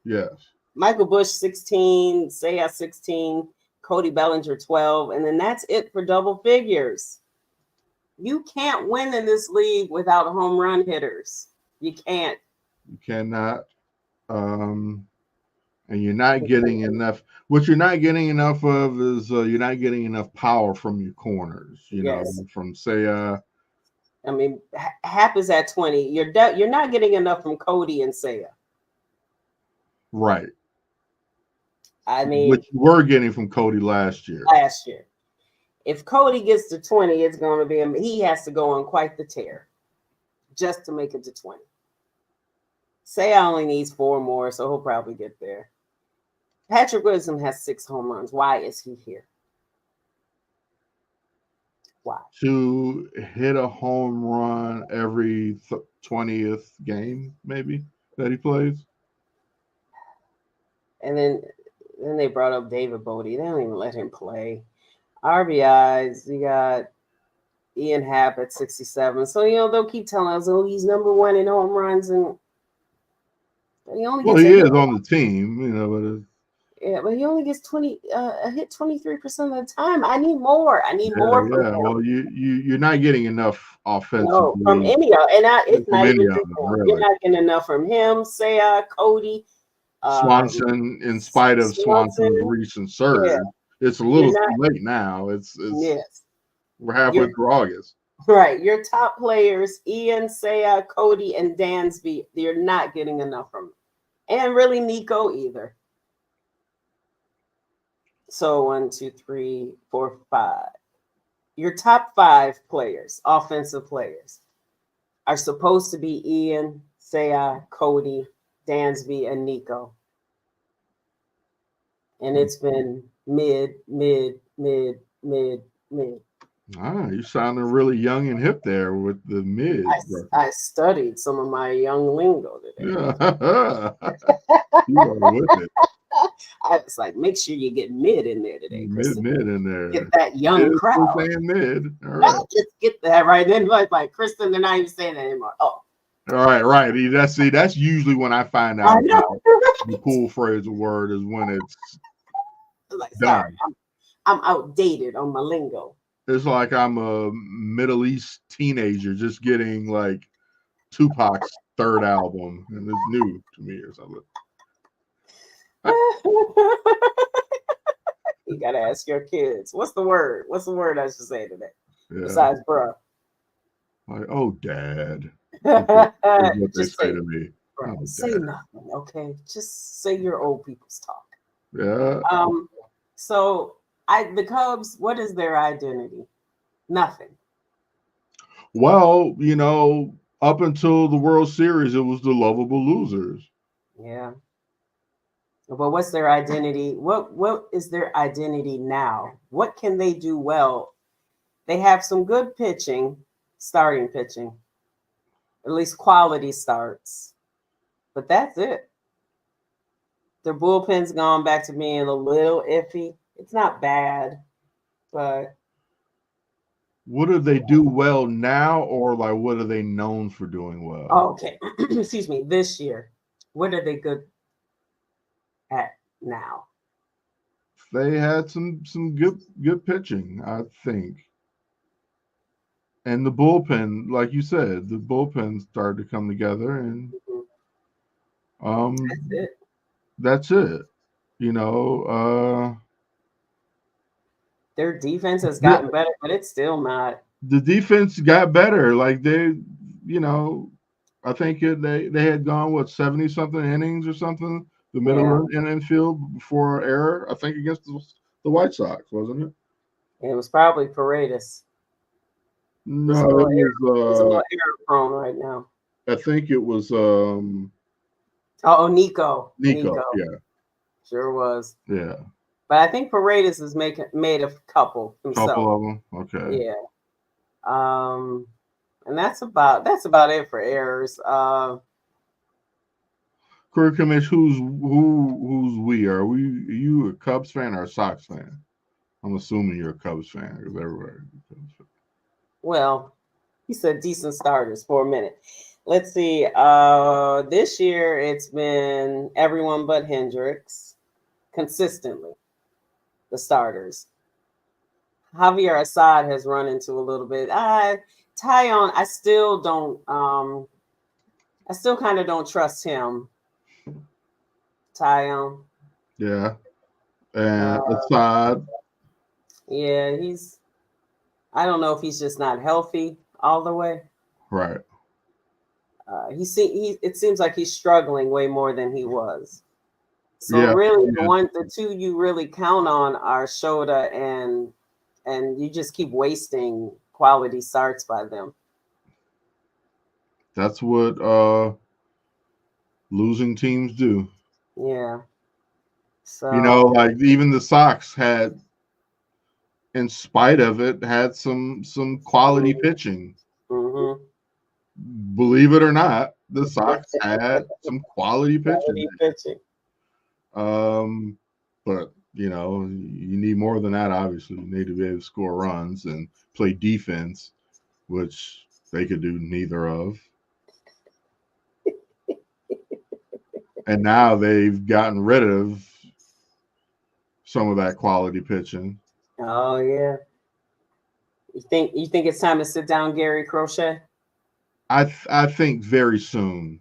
Yes. Michael Busch 16, Seiya 16, Cody Bellinger 12, and then that's it for double figures. You can't win in this league without home run hitters. You can't. You cannot. And you're not getting enough. What you're not getting enough of is you're not getting enough power from your corners. You know, from Seiya. I mean, Hap is at 20. You're not getting enough from Cody and Seiya. Right. I mean, which you were getting from Cody last year. If Cody gets to 20, it's going to be he has to go on quite the tear just to make it to 20. Seiya only needs 4 more, so he'll probably get there. Patrick Wisdom has 6 home runs. Why is he here? Why? To hit a home run every 20th game, maybe, that he plays. And then they brought up David Bodie. They don't even let him play. RBIs, you got Ian Happ at 67. So, they'll keep telling us, oh, he's number 1 in home runs. And he only gets he is on the team, but but he only gets 20 hit 23% of the time. I need more. More from him. Well, you're not getting enough offensively. No, from any of it's not even really. You're not getting enough from him, Seiya, Cody. Swanson, in spite of Swanson's recent surge, it's a little too late now. It's we're halfway through August. Right. Your top players, Ian, Seiya, Cody, and Dansby, you're not getting enough from them. And really Nico either. So 1, 2, 3, 4, 5. your top 5 players, offensive players, are supposed to be Ian, Saya, Cody, Dansby, and Nico. And it's been mid, mid, mid, mid, mid. Ah, you sounding really young and hip there with the mid. I studied some of my young lingo today. Yeah. You are with it. I was like, make sure you get mid in there today, Kristen. Mid in there. Get that young crowd. Mid. All right. Let's get that right. Then like Kristen, they're not even saying that anymore. Oh. Right. That's usually when I find out the cool phrase of word is when it's like, sorry, I'm outdated on my lingo. It's like I'm a Middle East teenager just getting like Tupac's third album and it's new to me or something. You gotta ask your kids. What's the word? What's the word I should say today? Yeah. Besides bruh. Like, oh, Dad. That's what they say to me. Oh, say Dad. Nothing, okay? Just say your old people's talk. Yeah. So the Cubs, what is their identity? Nothing. Well, up until the World Series, it was the lovable losers. Yeah. But what's their identity? What is their identity now? What can they do well? They have some good pitching, starting pitching, at least quality starts. But that's it. Their bullpen's gone back to being a little iffy. It's not bad, but what do they do well now, or like what are they known for doing well? Oh, okay. Excuse me. This year, what are they good at now? They had some good pitching, I think. And the bullpen, like you said, the bullpen started to come together, and that's it. Their defense has gotten better, but it's still not. The defense got better. Like they, I think they had gone 70-something innings or something, the middle infield before error. I think against the White Sox, wasn't it? It was probably Paredes. No, it was a little error prone right now. I think it was Nico. Nico, yeah. Sure was. Yeah. But I think Paredes has made a couple himself. Couple of them. Okay. Yeah. And that's about it for errors. Career Commish, who's we? Are you a Cubs fan or a Sox fan? I'm assuming you're a Cubs fan because everybody. Well, he said decent starters for a minute. Let's see. This year it's been everyone but Hendricks consistently. The starters. Javier Assad has run into a little bit. Taillon, I still kind of don't trust him. Taillon. Yeah. And Assad. Yeah, I don't know if he's just not healthy all the way. Right. It seems like he's struggling way more than he was. So really, the two you really count on are Shota and you just keep wasting quality starts by them. That's what losing teams do. Yeah. So like even the Sox had, in spite of it, had some quality pitching. Mm-hmm. Believe it or not, the Sox had some quality pitching. But you need more than that. Obviously, you need to be able to score runs and play defense, which they could do neither of. And now they've gotten rid of some of that quality pitching. Oh yeah. You think it's time to sit down Gary Crochet? I think very soon.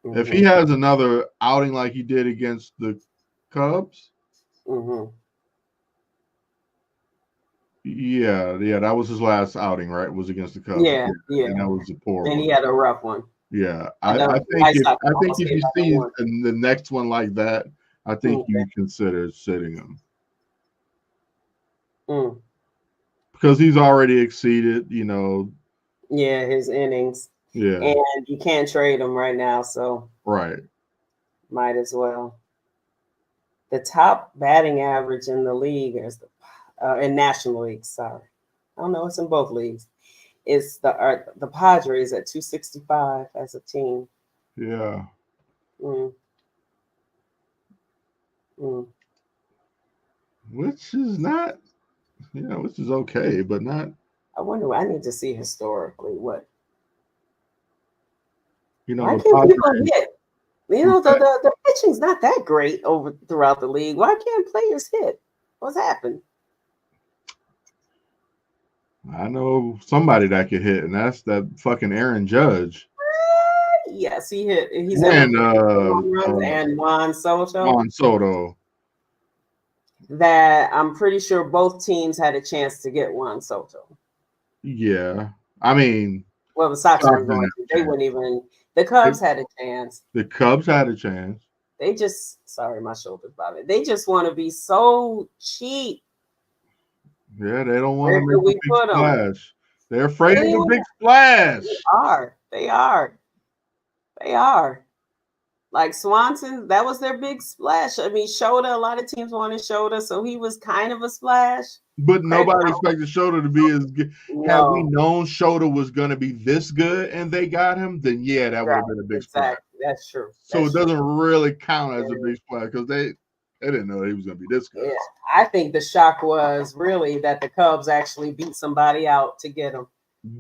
Mm-hmm. If he has another outing like he did against the Cubs, yeah, that was his last outing, right? It was against the Cubs. Yeah. And that was a poor one. And he had a rough one. Yeah, I think if you see the next one like that, I think you consider sitting him. because he's already exceeded, Yeah, his innings. yeah, And you can't trade him right now, so right. might as well. The top batting average in the league is in National League. Sorry, I don't know. It's in both leagues. It's the Padres at 265 as a team. Yeah. Mm, mm. Which is not, which is okay, but not, I wonder. I need to see historically what. Why the can't people Padres. hit? The pitching's not that great over throughout the league. Why can't players hit? What's happened? I know somebody that could hit, and that's that fucking Aaron Judge. Yes, he hit. He's had And home runs and Juan Soto. Juan Soto. That I'm pretty sure both teams had a chance to get Juan Soto. Yeah. I mean, Well, the Sox weren't going to. They wouldn't even. The Cubs had a chance. The Cubs had a chance. They just, sorry, my shoulder's bothering. They just want to be so cheap. Yeah, they don't want to make a big splash. They're afraid of the big splash. They are. Like Swanson, that was their big splash. I mean, Shota, a lot of teams wanted Shota, so he was kind of a splash. But nobody expected Shota to be as good. No. Had we known Shota was going to be this good and they got him, then yeah, that would have been a big splash. That's true. So it doesn't really count as a big splash because they didn't know he was going to be this good. Yeah, I think the shock was really that the Cubs actually beat somebody out to get him.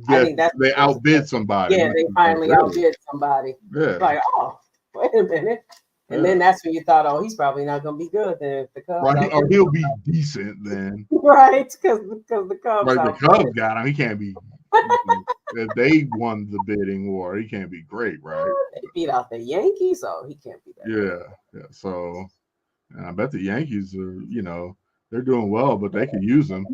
Yeah, I think they outbid somebody. Yeah, they finally outdid somebody. Yeah. Like, oh, wait a minute. And then that's when you thought, oh, he's probably not going to be good then if the Cubs. Right, or he'll be decent then. Right, because the Cubs. Right, the Cubs got him. He can't be. If they won the bidding war, he can't be great, right? They beat out the Yankees, so he can't be that. Yeah. So, and I bet the Yankees are, they're doing well, but they could use him.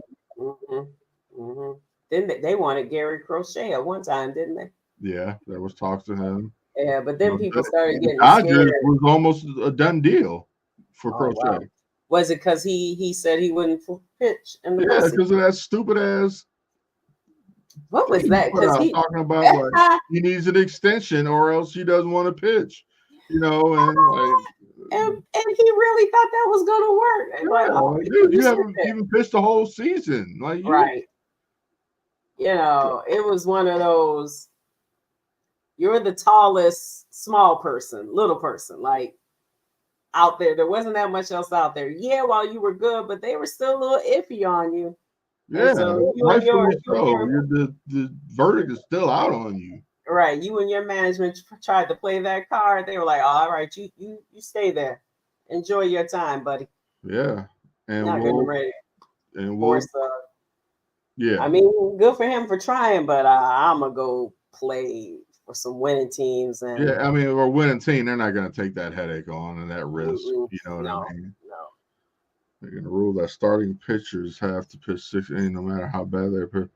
Then they wanted Gary Crochet at one time, didn't they? Yeah, there was talks to him. Yeah, but then people started getting Dodgers scared. Was almost a done deal for Crochet. Wow. Was it because he said he wouldn't pitch in the postseason? Because of that stupid ass. What was that? Because he talking about like he needs an extension or else he doesn't want to pitch. And he really thought that was gonna work. Yeah, like, dude, you haven't even pitched the whole season, right? It was one of those. You're the tallest small person, little person, like out there. There wasn't that much else out there. Yeah, while you were good, but they were still a little iffy on you. Yeah, so the verdict is still out on you. Right, you and your management tried to play that card. They were like, "All right, you stay there, enjoy your time, buddy." Yeah, and not getting ready. And yeah, I mean, good for him for trying, but I'm gonna go play for some winning teams. And yeah, I mean, or winning team, they're not gonna take that headache on and that risk. You know what I mean? No. They're gonna rule that starting pitchers have to pitch 6 innings no matter how bad they pitch.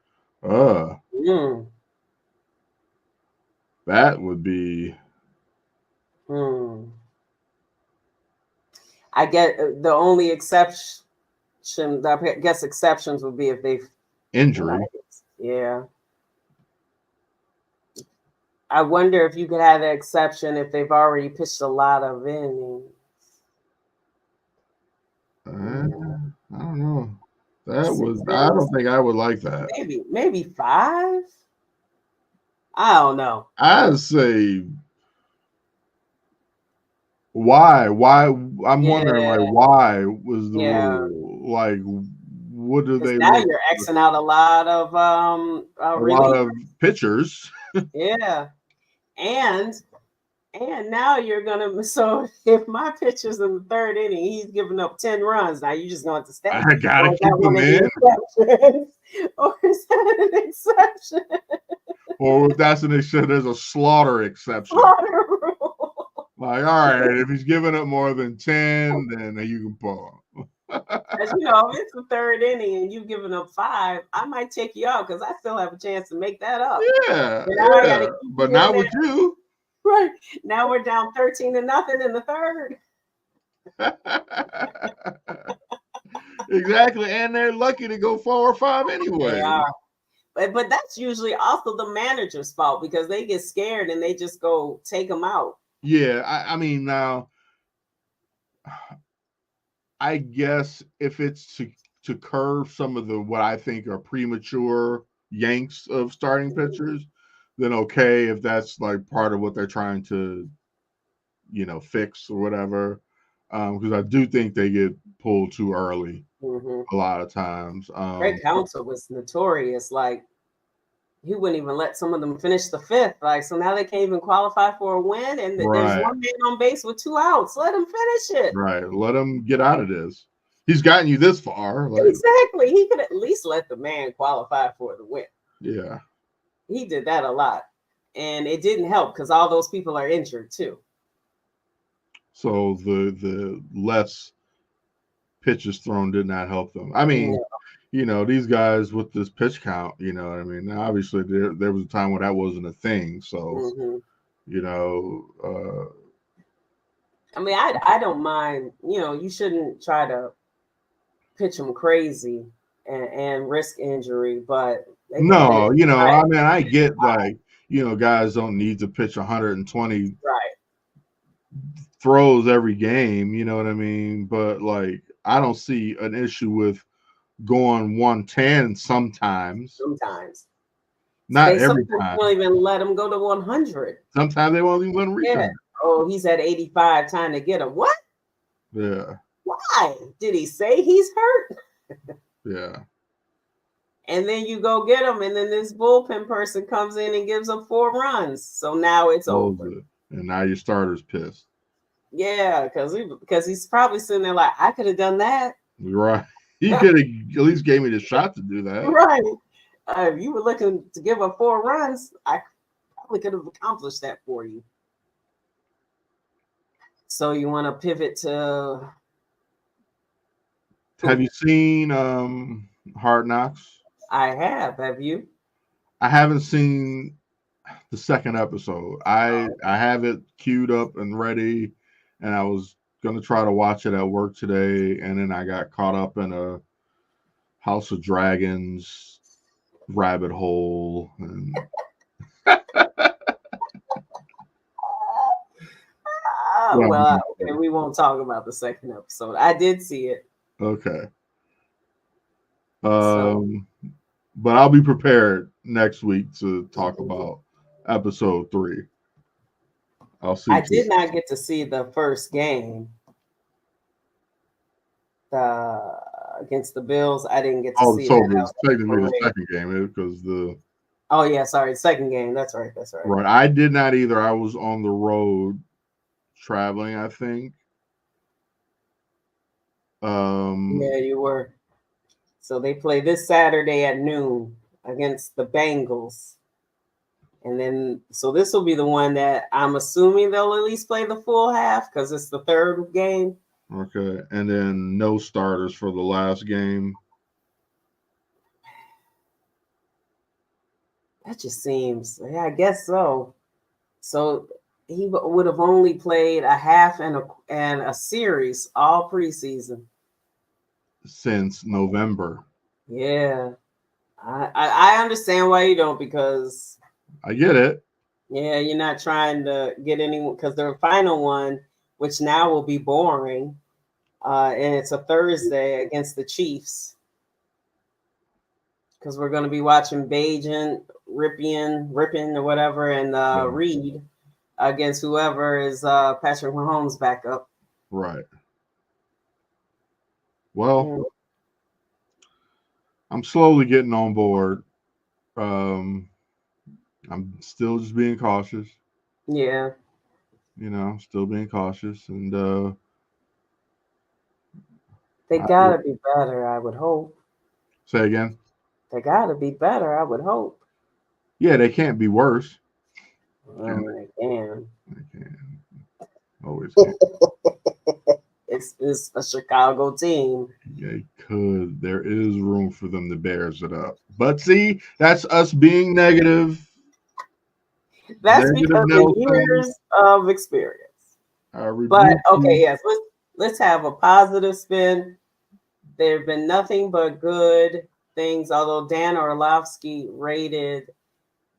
That would be. I get the only exception. I guess exceptions would be if they've injury. Yeah. I wonder if you could have an exception if they've already pitched a lot of innings. I don't know. I don't think I would like that. Maybe 5. I don't know. I'd say why? I'm wondering like why was the rule? Like what do they? Now you're Xing out a lot of lot of pitchers. Yeah, and now you're gonna. So if my pitcher's in the 3rd inning, he's giving up 10 runs. Now you're just going to stay. I gotta keep him in. Or is that an exception? Or if that's an exception, there's a slaughter exception. Slaughter rule. Like, all right, if he's giving up more than 10, then you can pull him. As if it's the 3rd inning and you've given up 5, I might take you out because I still have a chance to make that up. Yeah, but not with you. Right. Now we're down 13-0 in the 3rd. Exactly, and they're lucky to go 4 or 5 They anyway. are. But that's usually also the manager's fault because they get scared and they just go take them out. Yeah, I mean now, I guess if it's to curve some of the what I think are premature yanks of starting pitchers, then okay. If that's like part of what they're trying to fix or whatever, because I do think they get pulled too early Mm-hmm. a lot of times. Craig Counsell was notorious. Like he wouldn't even let some of them finish the fifth. Like so now they can't even qualify for a win, and there's Right, one man on base with 2 outs. Let him finish it. right. Let him get out of this. He's gotten you this far. Like, Exactly. He could at least let the man qualify for the win. yeah. He did that a lot, and it didn't help because all those people are injured too. So the less pitches thrown did not help them. I mean, these guys with this pitch count, what I mean? Now, obviously, there was a time when that wasn't a thing. So, Mm-hmm. you know, I mean, I don't mind. You shouldn't try to pitch them crazy and risk injury, but again, no, it's I mean, I get like, guys don't need to pitch 120 right. throws every game, you know what I mean? But like, I don't see an issue with going 110 sometimes. Sometimes Not they every sometimes time. won't even let them go to 100. Sometimes they won't even let them reach Yeah. 100. Oh, he's at 85. Time to get him. What? Yeah. Why? Did he say he's hurt? Yeah. And then you go get him, and then this bullpen person comes in and gives up 4 runs. So now it's over. It. And now your starter's pissed. Yeah, because he's probably sitting there like, I could have done that. Right. He could have at least gave me the shot to do that. Right. If you were looking to give up 4 runs, I probably could have accomplished that for you. So you want to pivot to. Have you seen Hard Knocks? I have. Have you? I haven't seen the second episode. I have it queued up and ready, and I was gonna try to watch it at work today, and then I got caught up in a House of Dragons rabbit hole. And Well, okay, we won't talk about the second episode. I did see it. Okay. But I'll be prepared next week to talk about episode 3. I'll see. I did not get to see the first game against the Bills. I didn't get to see that. Technically the second game because the. Oh yeah, sorry, second game. That's right. Right. I did not either. I was on the road traveling, I think. Yeah, you were. So they play this Saturday at noon against the Bengals. And then, so this will be the one that I'm assuming they'll at least play the full half because it's the third game. Okay. And then no starters for the last game. That just seems, yeah, I guess so. So he would have only played a half and a series all preseason. Since November. Yeah. I understand why you don't because I get it. Yeah, you're not trying to get anyone because the final one, which now will be boring, and it's a Thursday against the Chiefs. Because we're going to be watching Bajan, Rippin or whatever, and Reed against whoever is Patrick Mahomes backup. Right. Well, I'm slowly getting on board. I'm still just being cautious. Yeah. Still being cautious. And they got to be better, I would hope. Say again? They got to be better, I would hope. Yeah, they can't be worse. Well, they can. They can. Always can. It's a Chicago team. They could. There is room for them to bears it up. But see, that's us being negative. That's because of years of experience. But okay, yes, let's have a positive spin. there have been nothing but good things. Although Dan Orlovsky rated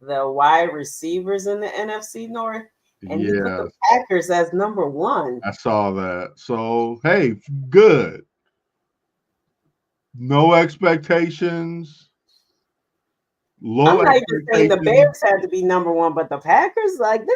the wide receivers in the NFC North, and he put the Yeah, Packers as number one. I saw that. So hey, good. No expectations. Low I'm not even saying the expectations. Bears had to be number one, but the Packers, like their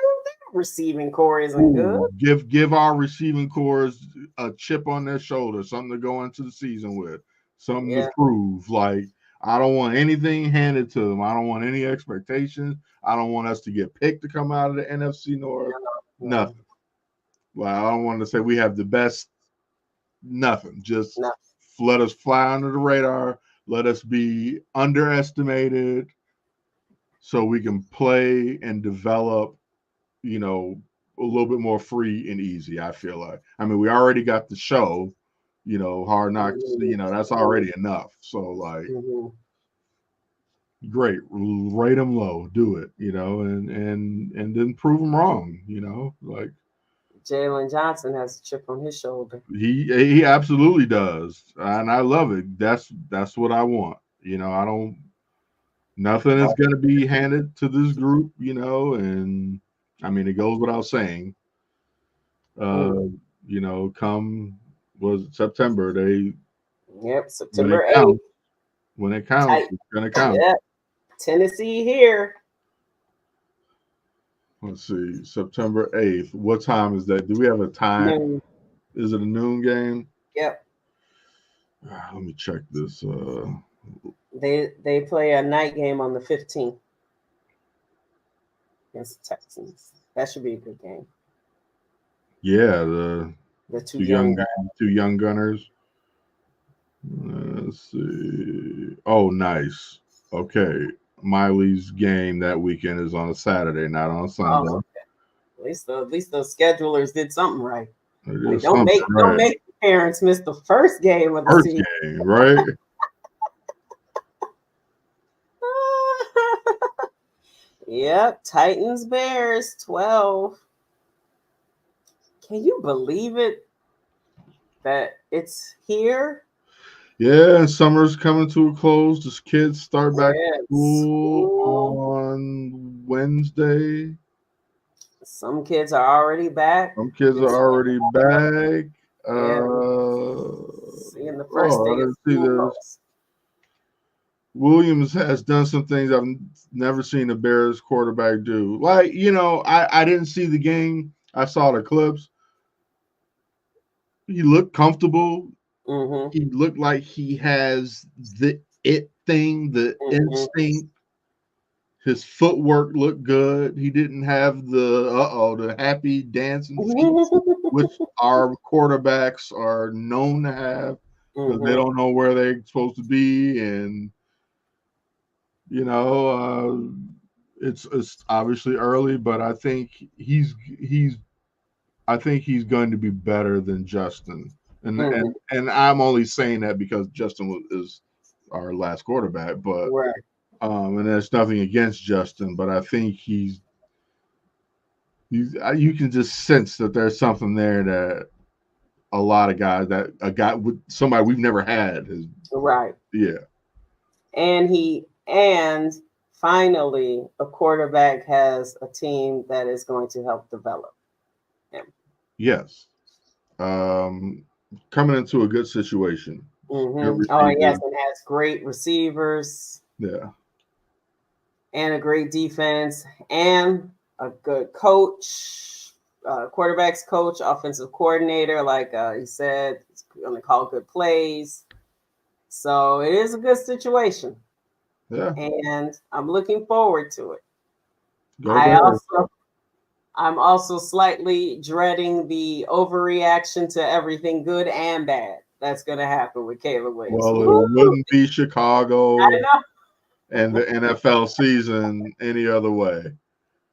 receiving core isn't good. Ooh, give our receiving cores a chip on their shoulder, something to go into the season with, something to Yeah. prove. Like I don't want anything handed to them. I don't want any expectations. I don't want us to get picked to come out of the NFC North. No, Nothing. Well, I don't want to say we have the best. Nothing. Just no. let us fly under the radar. Let us be underestimated so we can play and develop, a little bit more free and easy. I feel like. I mean, we already got the show, Hard Knocks. That's already enough. So like, Mm-hmm. great, rate them low, do it, and then prove them wrong. Like Jalen Johnson has a chip on his shoulder. he absolutely does, and I love it. That's what I want. I don't. Nothing is going to be handed to this group, and I mean, it goes without saying. Mm. Come was September, Yep, when it September 8th. counts, when it counts, Tight. it's gonna count. Yep. Tennessee here. Let's see, September 8th. What time is that? Do we have a time? Noon. Is it a noon game? Yep. Let me check this. They play a night game on the 15th against the Texans. That should be a good game. Yeah, the The two two young young guys. two young gunners. Let's see. Oh, nice. Okay, Miley's game that weekend is on a Saturday, not on a Sunday. Oh, okay. At least the schedulers did something right. It Like is something don't right. make parents miss the first game of the First season. game, right? Yep, Titans Bears 12. Can you believe it that it's here? Yeah, summer's coming to a close. The kids start back Yeah, school school. on Wednesday. Some kids are already back. Some kids are It's already back. yeah, Oh, seeing the first I day of didn't see school this. posts. Williams has done some things I've never seen a Bears quarterback do. Like, I didn't see the game. I saw the clips. He looked comfortable. Mm-hmm. He looked like he has the it thing, the Mm-hmm. instinct. His footwork looked good. He didn't have the happy dancing feet, which our quarterbacks are known to have because they Mm-hmm. don't know where they're supposed to be, and you know, it's obviously early, but I think he's going to be better than Justin, and Mm-hmm. and and I'm only saying that because is our last quarterback, but Right. and there's nothing against Justin, but I think you can just sense that there's something there that a lot of guys that a guy with somebody we've never had is Right. yeah. And finally a quarterback has a team that is going to help develop him. Yes. Um, coming into a good situation. Good Mm-hmm. Oh yes, receivers. and has great receivers Yeah. and a great defense and a good coach, quarterbacks coach, offensive coordinator. Like he said, he's going to call good plays. So it is a good situation, Yeah. and I'm looking forward to it. Go I Bears. also I'm also slightly dreading the overreaction to everything good and bad that's going to happen with Caleb Williams. Well, it Woo! wouldn't be I Chicago know and the NFL season any other way.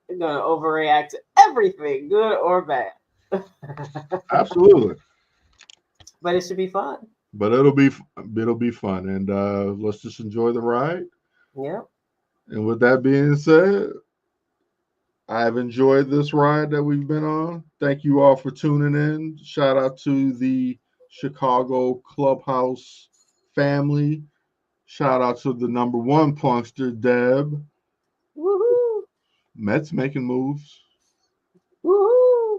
they're going to overreact to everything, good or bad. Absolutely. But it should be fun. But it'll be fun, and let's just enjoy the ride. Yep. And with that being said, I've enjoyed this ride that we've been on. Thank you all for tuning in. Shout out to the Chicago Clubhouse family. Shout out to the number one punkster, Deb. Woohoo! Mets making moves. Woohoo!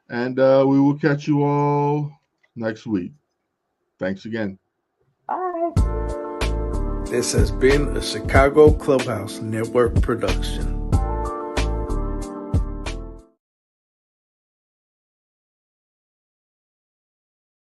And we will catch you all next week. Thanks again. Bye. This has been a Chicago Clubhouse Network production.